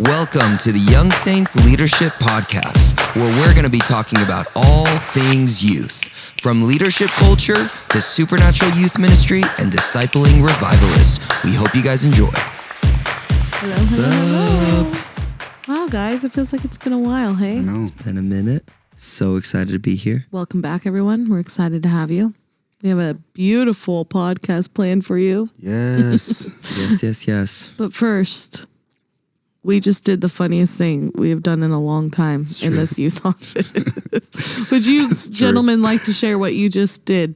Welcome to the Young Saints Leadership Podcast, where we're going to be talking about all things youth, from leadership culture to supernatural youth ministry and discipling revivalists. We hope you guys enjoy. Hello. Wow, guys, it feels like it's been a while, hey? I know. It's been a minute. So excited to be here. Welcome back, everyone. We're excited to have you. We have a beautiful podcast planned for you. Yes. Yes. But first, we just did the funniest thing we have done in a long time in this youth office. Would you gentlemen like to share what you just did?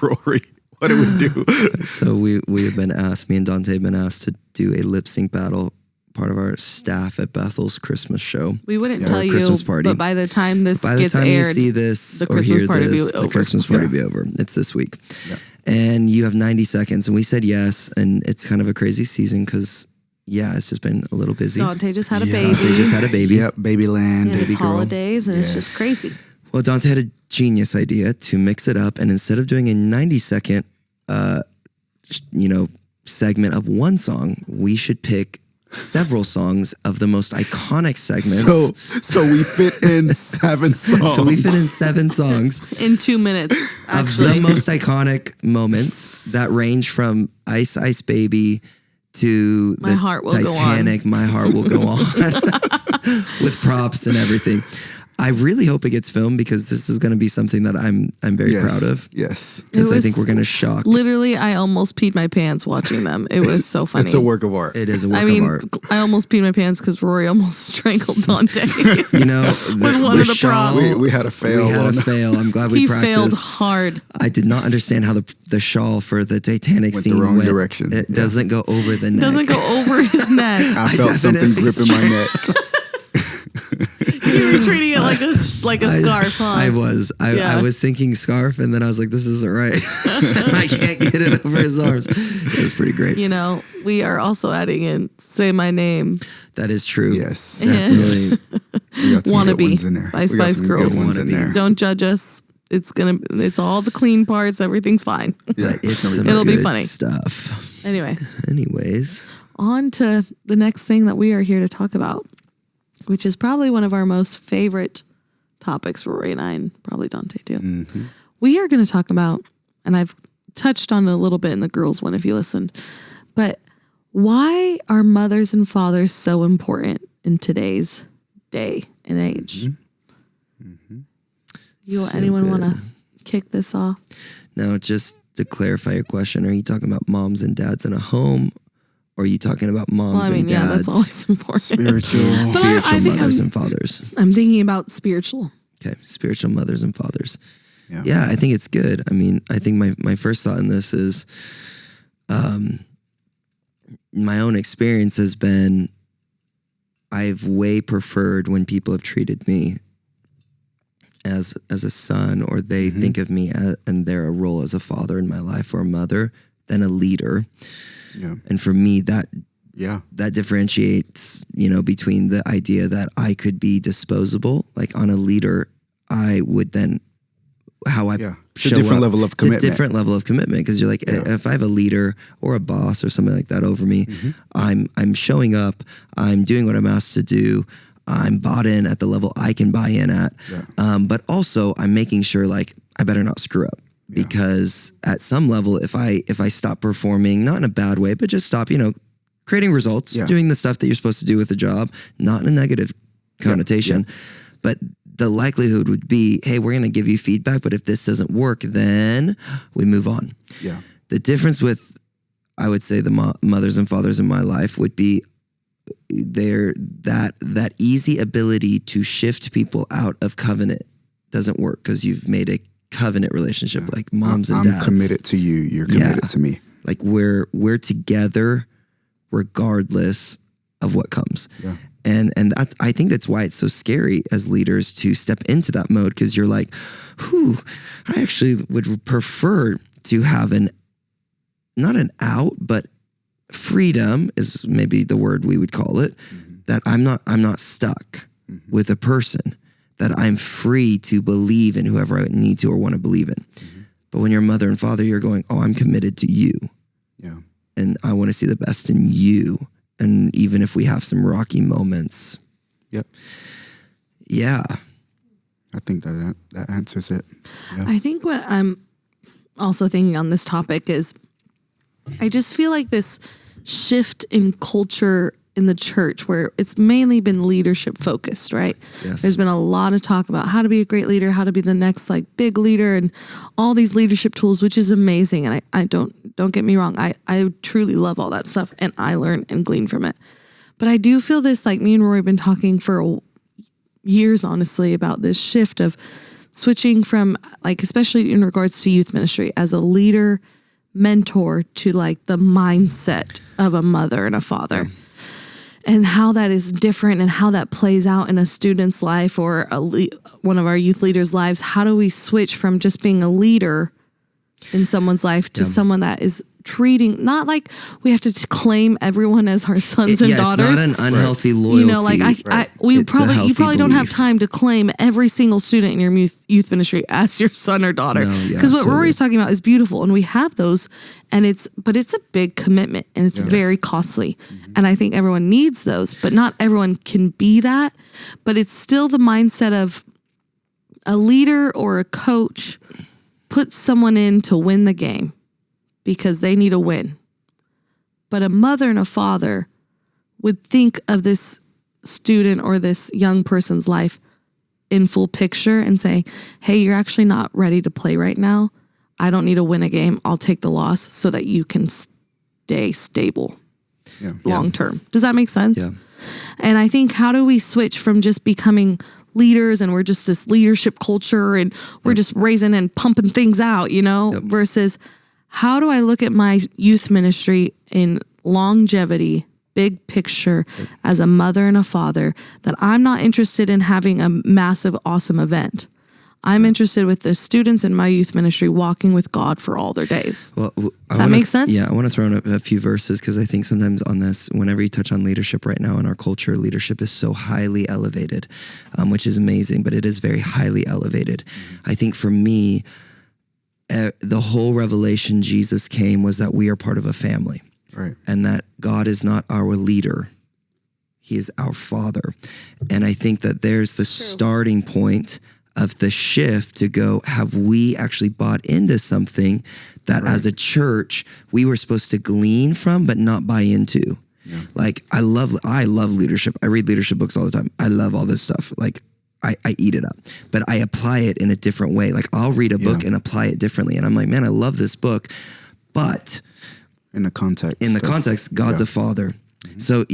Rory, what do we do? So we have been asked, me and Dante have been asked to do a lip sync battle, part of our staff at Bethel's Christmas show. We wouldn't tell you, Christmas party. but by the time this gets you aired, see this the or Christmas hear party this, will be over. the Christmas party will be over. It's this week. Yeah. And you have 90 seconds. And we said yes. And it's kind of a crazy season because, it's just been a little busy. Dante just had a baby. Dante just had a baby. Yep, baby land, And baby it's girl. holidays, and it's just crazy. Well, Dante had a genius idea to mix it up. And instead of doing a 90-second, segment of one song, we should pick several songs of the most iconic segments. So we fit in 7 songs. So we fit in 7 songs. In 2 minutes, actually. Of the most iconic moments that range from Ice Ice Baby to My Heart Will Go On. Titanic, My Heart Will Go On, with props and everything. I really hope it gets filmed because this is going to be something that I'm very proud of. Yes. Because I think we're going to shock. Literally, I almost peed my pants watching them. It was so funny. It's a work of art. It is a work of art. I almost peed my pants because Rory almost strangled Dante. With one of the shawl, props. We had a fail. We had a fail. I'm glad we He practiced. failed hard. I did not understand how the shawl for the Titanic Went scene the wrong went. direction. It doesn't go over the neck. Doesn't go over his neck. I felt something gripping my neck. You were treating it like a scarf, huh? I was. I was thinking scarf, and then I was like, this isn't right. I can't get it over his arms. It was pretty great. We are also adding in Say My Name. That is true. Yes. Definitely. We got some Wannabe good ones in there. by Spice Girls. Good ones in there. Don't judge us. It's all the clean parts. Everything's fine. Yeah, It'll be funny stuff. Anyways, on to the next thing that we are here to talk about, which is probably one of our most favorite topics, Rory and I, and probably Dante too. Mm-hmm. We are going to talk about, and I've touched on it a little bit in the girls one if you listened, but why are mothers and fathers so important in today's day and age? Mm-hmm. Anyone want to kick this off? Now, just to clarify your question, are you talking about moms and dads in a home? Or are you talking about moms and dads? Yeah, that's always important. Spiritual mothers and fathers. I'm thinking about spiritual. Okay, spiritual mothers and fathers. Yeah, I think it's good. I mean, I think my first thought in this is my own experience has been I've way preferred when people have treated me as a son, or they think of me and their role as a father in my life or a mother than a leader. Yeah. And for me, that differentiates, between the idea that I could be disposable, like on a leader, I would then it's a different level of commitment. It's a different level of commitment because you're like, if I have a leader or a boss or something like that over me, I'm showing up, I'm doing what I'm asked to do, I'm bought in at the level I can buy in at, but also I'm making sure like I better not screw up. Because at some level, if I stop performing, not in a bad way, but just stop, creating results, doing the stuff that you're supposed to do with the job, not in a negative connotation, but the likelihood would be, hey, we're going to give you feedback, but if this doesn't work, then we move on. Yeah. The difference with, I would say, the mothers and fathers in my life would be that easy ability to shift people out of covenant doesn't work because you've made a covenant relationship, like moms and dads. I'm committed to you. You're committed to me. Like we're together regardless of what comes. Yeah. And that, I think that's why it's so scary as leaders to step into that mode, because you're like, I actually would prefer to have not an out, but freedom is maybe the word we would call it, that I'm not stuck with a person, that I'm free to believe in whoever I need to or want to believe in. But when you're a mother and father, you're going, I'm committed to you. Yeah. And I want to see the best in you. And even if we have some rocky moments. Yep. Yeah. I think that answers it. Yeah. I think what I'm also thinking on this topic is I just feel like this shift in culture in the church where it's mainly been leadership focused, right? Yes. There's been a lot of talk about how to be a great leader, how to be the next like big leader and all these leadership tools, which is amazing. And I don't get me wrong. I truly love all that stuff and I learn and glean from it. But I do feel this, like me and Rory have been talking for years, honestly, about this shift of switching from like, especially in regards to youth ministry as a leader, mentor to like the mindset of a mother and a father. Yeah. And how that is different and how that plays out in a student's life or one of our youth leaders' lives. How do we switch from just being a leader in someone's life to someone that is treating, not like we have to claim everyone as our sons and daughters. It's not an unhealthy loyalty. You know, like you probably don't have time to claim every single student in your youth ministry as your son or daughter. Because what Rory's talking about is beautiful, and we have those, but it's a big commitment and it's very costly. Mm-hmm. And I think everyone needs those, but not everyone can be that. But it's still the mindset of a leader or a coach puts someone in to win the game, because they need a win. But a mother and a father would think of this student or this young person's life in full picture and say, hey, you're actually not ready to play right now. I don't need to win a game. I'll take the loss so that you can stay stable long term. Does that make sense? Yeah. And I think, how do we switch from just becoming leaders and we're just this leadership culture and we're just raising and pumping things out, versus how do I look at my youth ministry in longevity, big picture, as a mother and a father, that I'm not interested in having a massive, awesome event. I'm interested with the students in my youth ministry walking with God for all their days. Well, does that make sense? Yeah, I want to throw in a few verses, because I think sometimes on this, whenever you touch on leadership right now in our culture, leadership is so highly elevated, which is amazing, but it is very highly elevated. I think for me, the whole revelation Jesus came was that we are part of a family, right? And that God is not our leader. He is our father. And I think that there's the starting point of the shift to go, have we actually bought into something that as a church, we were supposed to glean from, but not buy into? Yeah. Like, I love leadership. I read leadership books all the time. I love all this stuff. Like, I eat it up, but I apply it in a different way. Like, I'll read a book and apply it differently. And I'm like, man, I love this book, but in the context, God's a father. Mm-hmm. So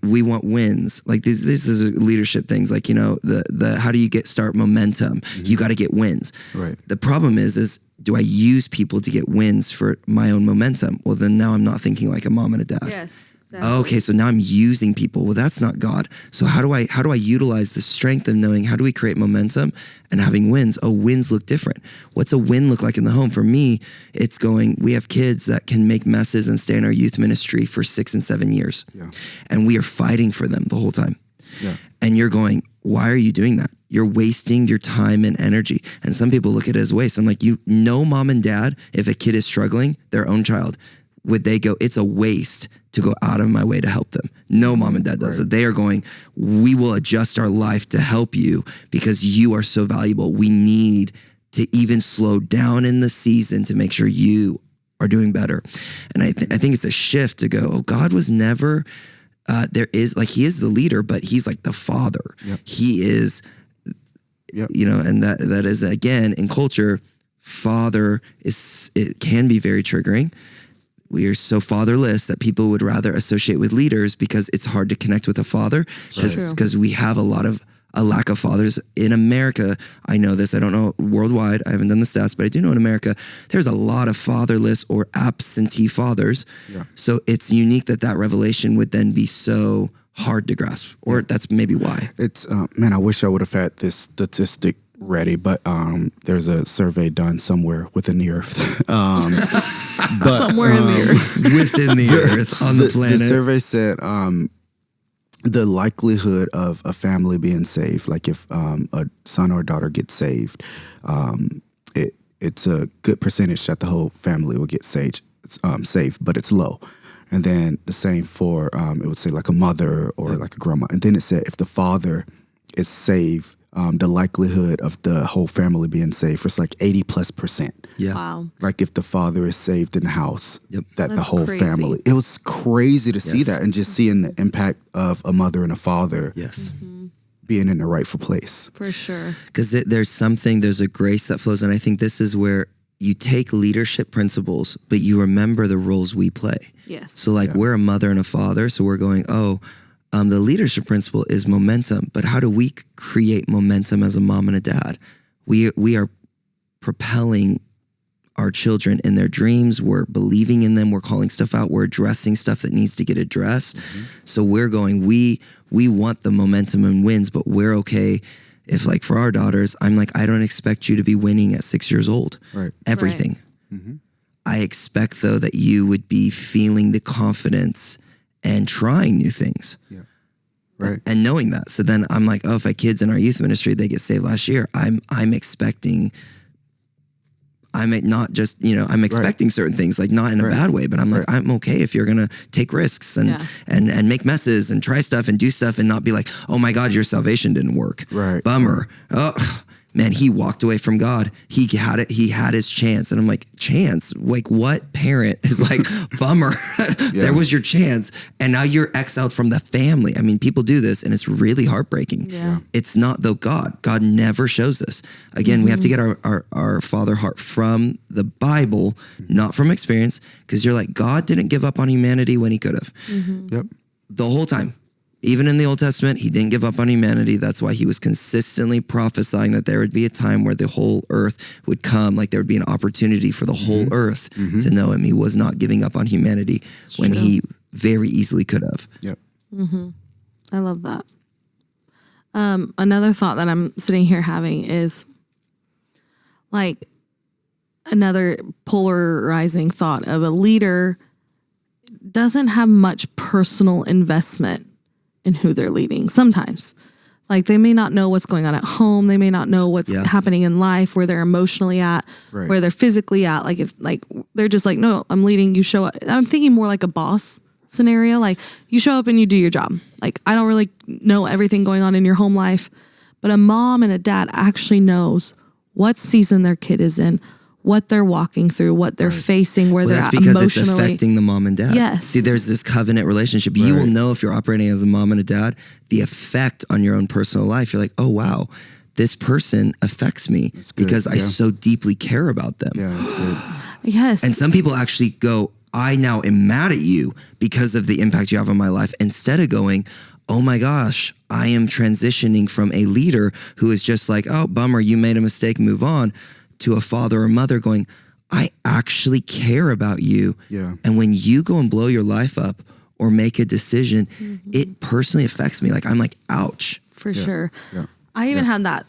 we want wins. Like, this is leadership things. Like, the how do you start momentum? Mm-hmm. You got to get wins. Right. The problem is do I use people to get wins for my own momentum? Well, then now I'm not thinking like a mom and a dad. Yes. Okay, so now I'm using people. Well, that's not God. So how do I utilize the strength of knowing, how do we create momentum and having wins? Oh, wins look different. What's a win look like in the home? For me, it's we have kids that can make messes and stay in our youth ministry for 6 and 7 years. Yeah. And we are fighting for them the whole time. Yeah. And you're going, why are you doing that? You're wasting your time and energy. And some people look at it as waste. I'm like, mom and dad, if a kid is struggling, their own child, would they go, it's a waste to go out of my way to help them? No mom and dad does it. They are going, we will adjust our life to help you because you are so valuable. We need to even slow down in the season to make sure you are doing better. And I think it's a shift to go, God was never, he is the leader, but he's like the father. Yep. He is, and that is, again, in culture, father it can be very triggering. We are so fatherless that people would rather associate with leaders because it's hard to connect with a father, because we have a lack of fathers in America. I know this. I don't know worldwide. I haven't done the stats, but I do know in America, there's a lot of fatherless or absentee fathers. Yeah. So it's unique that revelation would then be so hard to grasp, or that's maybe why. It's, I wish I would have had this statistic ready, but there's a survey done somewhere within the earth. But, somewhere in the earth. Within the earth, on the planet. The survey said the likelihood of a family being saved, like if a son or a daughter gets saved, it's a good percentage that the whole family will get saved, but it's low. And then the same for, it would say like a mother or like a grandma. And then it said if the father is saved, the likelihood of the whole family being saved is like 80+%. Yeah. Wow. Like if the father is saved in the house, that That's the whole crazy. family. It was crazy to see that, and just seeing the impact of a mother and a father Yes. being in the rightful place. For sure. Because there's a grace that flows. And I think this is where you take leadership principles, but you remember the roles we play. Yes. So like we're a mother and a father. So we're going, the leadership principle is momentum. But how do we create momentum as a mom and a dad? We are propelling our children in their dreams. We're believing in them. We're calling stuff out. We're addressing stuff that needs to get addressed. So we're going, we want the momentum and wins, but we're okay if, like, for our daughters, I'm like, I don't expect you to be winning at 6 years old. Right. Everything. I expect, though, that you would be feeling the confidence and trying new things. Yeah. Right. And knowing that. So then I'm like, if I kids in our youth ministry, they get saved last year, I'm expecting, I'm expecting certain things, like not in a bad way, but I'm like, I'm okay if you're going to take risks and make messes and try stuff and do stuff and not be like, oh my God, your salvation didn't work. Right. Bummer. Oh man, he walked away from God. He had his chance. And I'm like, chance? Like, what parent is like, bummer, there was your chance. And now you're exiled from the family. I mean, people do this and it's really heartbreaking. Yeah. It's not though God never shows us. Again, we have to get our father heart from the Bible, not from experience. Cause you're like, God didn't give up on humanity when he could have. Yep. The whole time. Even in the Old Testament, he didn't give up on humanity. That's why he was consistently prophesying that there would be a time where the whole earth would come, like there would be an opportunity for the whole earth to know him. He was not giving up on humanity when he very easily could have. Yep. I love that. Another thought that I'm sitting here having is like another polarizing thought of a leader doesn't have much personal investment in who they're leading. Sometimes, like they may not know what's going on at home. They may not know what's happening in life, where they're emotionally at, where they're physically at. Like if they're just like, no, I'm leading, you show up. I'm thinking more like a boss scenario. Like you show up and you do your job. Like I don't really know everything going on in your home life, but a mom and a dad actually knows what season their kid is in, what they're walking through, what they're facing, where they're at emotionally. That's because it's affecting the mom and dad. Yes. See, there's this covenant relationship. You will know if you're operating as a mom and a dad, the effect on your own personal life. You're like, oh, wow, this person affects me because I so deeply care about them. Yeah, that's good. Yes. And some people actually go, I now am mad at you because of the impact you have on my life, instead of going, oh my gosh, I am transitioning from a leader who is just like, oh, bummer, you made a mistake, move on, to a father or mother going, I actually care about you. Yeah. And when you go and blow your life up or make a decision, it personally affects me. Like, I'm like, ouch. For sure. Yeah. I even had that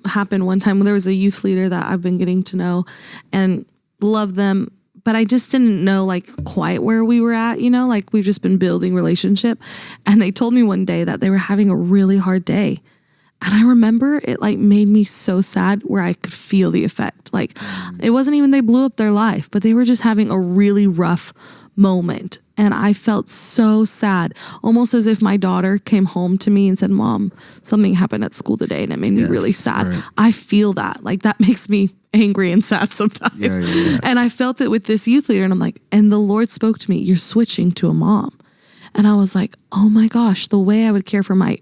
happen one time when there was a youth leader that I've been getting to know and love them, but I just didn't know like quite where we were at, like we've just been building relationship. And they told me one day that they were having a really hard day. And I remember it like made me so sad where I could feel the effect. Like it wasn't even they blew up their life, but they were just having a really rough moment. And I felt so sad, almost as if my daughter came home to me and said, Mom, something happened at school today and it made me really sad. Right. I feel that. Like that makes me angry and sad sometimes. Yeah. And I felt it with this youth leader and I'm like, and the Lord spoke to me, you're switching to a mom. And I was like, oh my gosh, the way I would care for my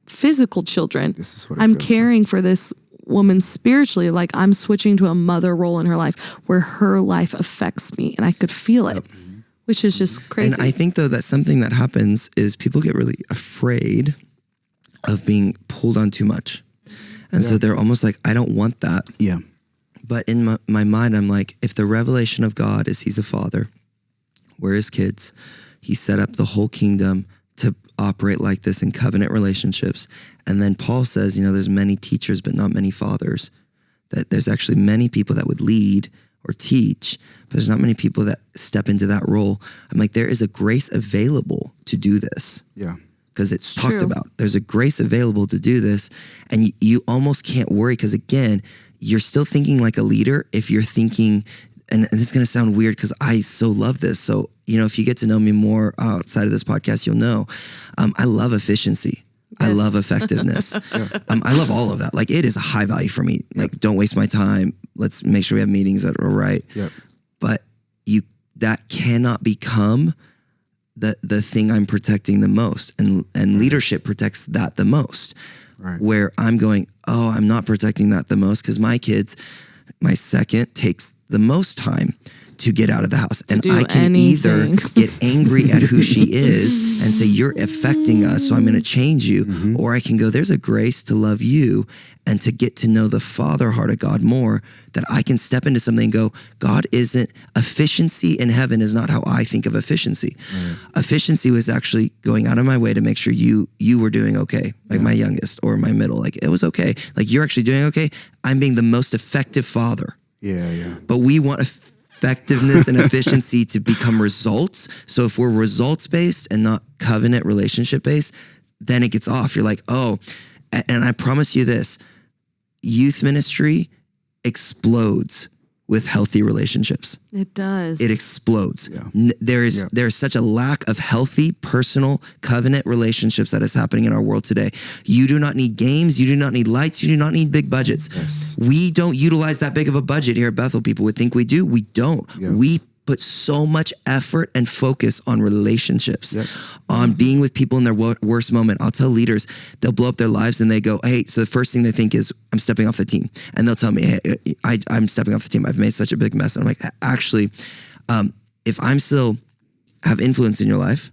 physical children, This is what it I'm feels caring for this woman spiritually. Like I'm switching to a mother role in her life where her life affects me and I could feel it, which is just crazy. And I think though that something that happens is people get really afraid of being pulled on too much. And so they're almost like, I don't want that. Yeah. But in my mind, I'm like, if the revelation of God is he's a father, we're his kids, he set up the whole kingdom to operate like this in covenant relationships. And then Paul says, there's many teachers, but not many fathers. That there's actually many people that would lead or teach, but there's not many people that step into that role. I'm like, there is a grace available to do this. Yeah. Because it's talked about. There's a grace available to do this. And you almost can't worry because, again, you're still thinking like a leader if you're thinking and this is going to sound weird because I so love this. So, if you get to know me more outside of this podcast, you'll know I love efficiency. Yes. I love effectiveness. I love all of that. Like, it is a high value for me. Like, don't waste my time. Let's make sure we have meetings that are right. Yep. But that cannot become the thing I'm protecting the most. And leadership protects that the most. Right. Where I'm going, I'm not protecting that the most because my kids, my second takes the most time to get out of the house. And I can either get angry at who she is and say, you're affecting us, so I'm going to change you. Or I can go, there's a grace to love you and to get to know the Father heart of God more, that I can step into something and go, God isn't, efficiency in heaven is not how I think of efficiency. Efficiency was actually going out of my way to make sure you were doing okay. Like my youngest or my middle, like it was okay. Like, you're actually doing okay. I'm being the most effective father. Yeah. But we want effectiveness and efficiency to become results. So if we're results based and not covenant relationship based, then it gets off. You're like, and I promise you this, youth ministry explodes with healthy relationships. It does. It explodes. Yeah. There's such a lack of healthy, personal, covenant relationships that is happening in our world today. You do not need games. You do not need lights. You do not need big budgets. Yes. We don't utilize that big of a budget here at Bethel. People would think we do. We don't. Yeah. We put so much effort and focus on relationships, on being with people in their worst moment. I'll tell leaders, they'll blow up their lives and they go, hey, so the first thing they think is, I'm stepping off the team. And they'll tell me, hey, I'm stepping off the team. I've made such a big mess. And I'm like, actually, if I'm still have influence in your life,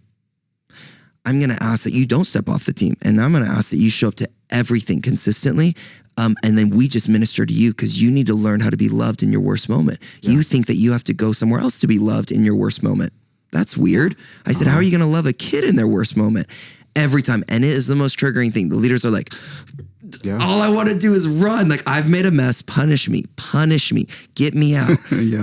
I'm going to ask that you don't step off the team. And I'm going to ask that you show up to everything consistently. And then we just minister to you because you need to learn how to be loved in your worst moment. Yeah. You think that you have to go somewhere else to be loved in your worst moment. That's weird. I said, how are you going to love a kid in their worst moment? Every time. And it is the most triggering thing. The leaders are like, all I want to do is run. Like, I've made a mess. Punish me. Get me out.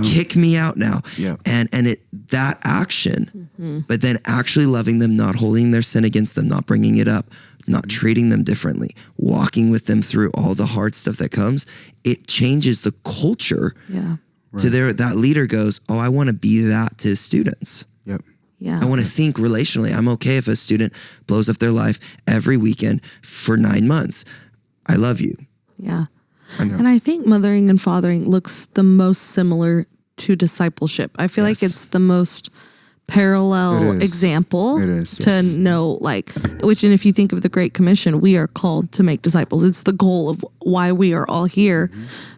Kick me out now. Yeah. And that action, but then actually loving them, not holding their sin against them, not bringing it up, not treating them differently, walking with them through all the hard stuff that comes, it changes the culture to that leader goes, I want to be that to students. Yep. Yeah. I want to think relationally. I'm okay if a student blows up their life every weekend for 9 months. I love you. Yeah. And I think mothering and fathering looks the most similar to discipleship. I feel like it's the most parallel example to know, like, which, and if you think of the Great Commission, we are called to make disciples. It's the goal of why we are all here.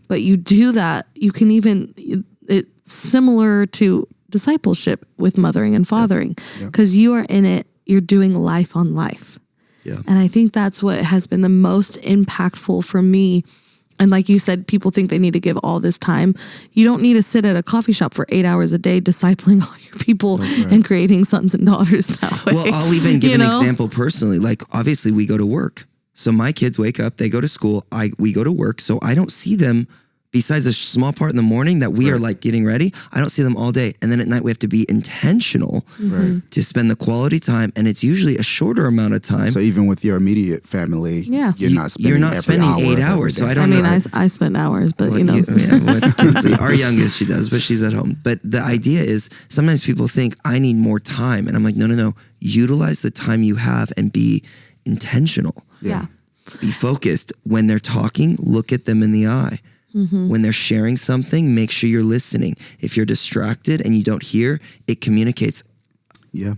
But you do that, you can even, it's similar to discipleship with mothering and fathering, because you are in it, you're doing life on life. Yeah. And I think that's what has been the most impactful for me. And like you said, people think they need to give all this time. You don't need to sit at a coffee shop for 8 hours a day discipling all your people and creating sons and daughters that way. Well, I'll even give an example personally. Like, obviously we go to work. So my kids wake up, they go to school, we go to work. So I don't see them, besides a small part in the morning that we are like getting ready, I don't see them all day. And then at night we have to be intentional to spend the quality time. And it's usually a shorter amount of time. So even with your immediate family, you're not spending 8 hours. So I don't know. I spend hours, but with Kinsey, our youngest, she does, but she's at home. But the idea is sometimes people think I need more time. And I'm like, no. Utilize the time you have and be intentional. Yeah. Be focused. When they're talking, look at them in the eye. When they're sharing something, make sure you're listening. If you're distracted and you don't hear, it communicates,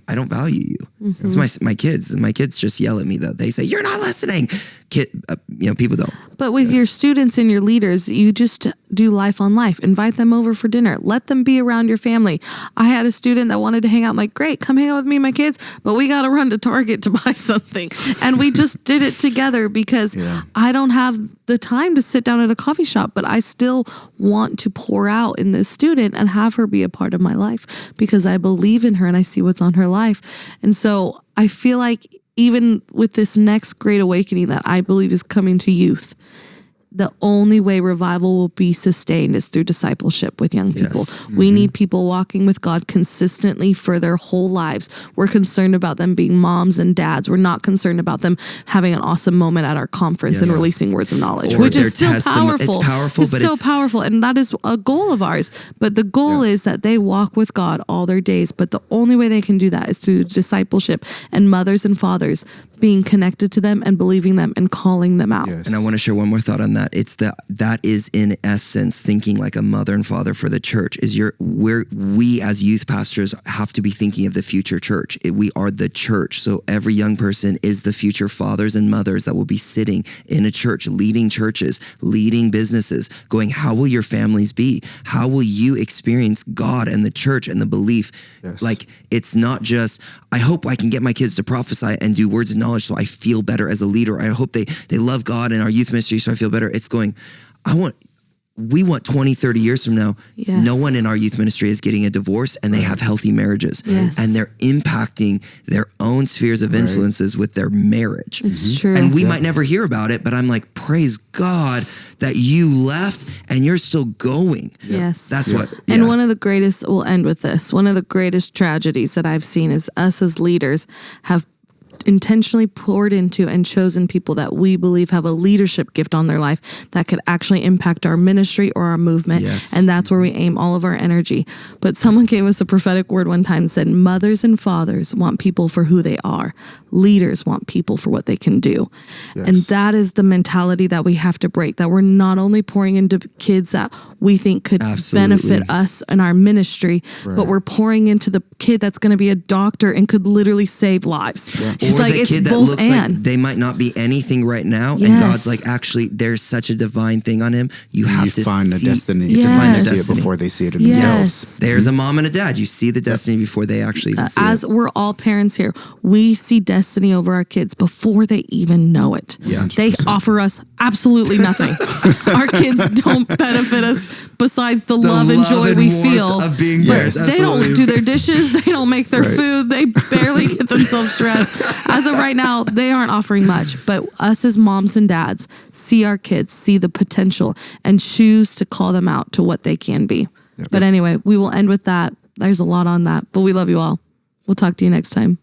I don't value you. It's my kids. My kids just yell at me though. They say, you're not listening. People don't. But with your students and your leaders, you just do life on life. Invite them over for dinner. Let them be around your family. I had a student that wanted to hang out. I'm like, great, come hang out with me and my kids, but we got to run to Target to buy something. And we just did it together because I don't have the time to sit down at a coffee shop, but I still want to pour out in this student and have her be a part of my life because I believe in her and I see what's on her life. And so I feel like even with this next great awakening that I believe is coming to youth, the only way revival will be sustained is through discipleship with young people. Yes. We need people walking with God consistently for their whole lives. We're concerned about them being moms and dads. We're not concerned about them having an awesome moment at our conference and releasing words of knowledge, Or which is their still powerful. It's powerful, It's but so powerful. And that is a goal of ours. But the goal is that they walk with God all their days. But the only way they can do that is through discipleship and mothers and fathers being connected to them and believing them and calling them out. Yes. And I want to share one more thought on that. It's that is in essence thinking like a mother and father for the church. We as youth pastors have to be thinking of the future church. We are the church. So every young person is the future fathers and mothers that will be sitting in a church, leading churches, leading businesses, going, how will your families be? How will you experience God and the church and the belief? Yes. Like, it's not just, I hope I can get my kids to prophesy and do words of knowledge so I feel better as a leader. I hope they love God and our youth ministry so I feel better. It's going, we want 20, 30 years from now, no one in our youth ministry is getting a divorce and they have healthy marriages. Yes. And they're impacting their own spheres of influences with their marriage. It's true. And we might never hear about it, but I'm like, praise God that you left and you're still going. Yes. That's what. And one of the greatest, we'll end with this, one of the greatest tragedies that I've seen is us as leaders have intentionally poured into and chosen people that we believe have a leadership gift on their life that could actually impact our ministry or our movement. Yes. And that's where we aim all of our energy. But someone gave us a prophetic word one time and said, mothers and fathers want people for who they are. Leaders want people for what they can do. Yes. And that is the mentality that we have to break, that we're not only pouring into kids that we think could benefit us in our ministry, but we're pouring into the kid that's going to be a doctor and could literally save lives. Or like the it's kid that both looks and. like they might not be anything right now, and Yes. God's like, actually, there's such a divine thing on him. You have to find the see, destiny. Yes. You have to find the Yes. destiny before they see it in Yes. themselves. There's a mom and a dad. You see the destiny before they actually even see As it. we're all parents here, we see destiny over our kids before they even know it. Yeah. They offer us absolutely nothing. Our kids don't benefit us besides the love and joy we feel. of being But parents. they don't Absolutely. do their dishes. They don't make their Right. food. They barely get themselves dressed. As of right now, they aren't offering much. But us as moms and dads see our kids, see the potential, and choose to call them out to what they can be. But anyway, we will end with that. There's a lot on that. But we love you all. We'll talk to you next time.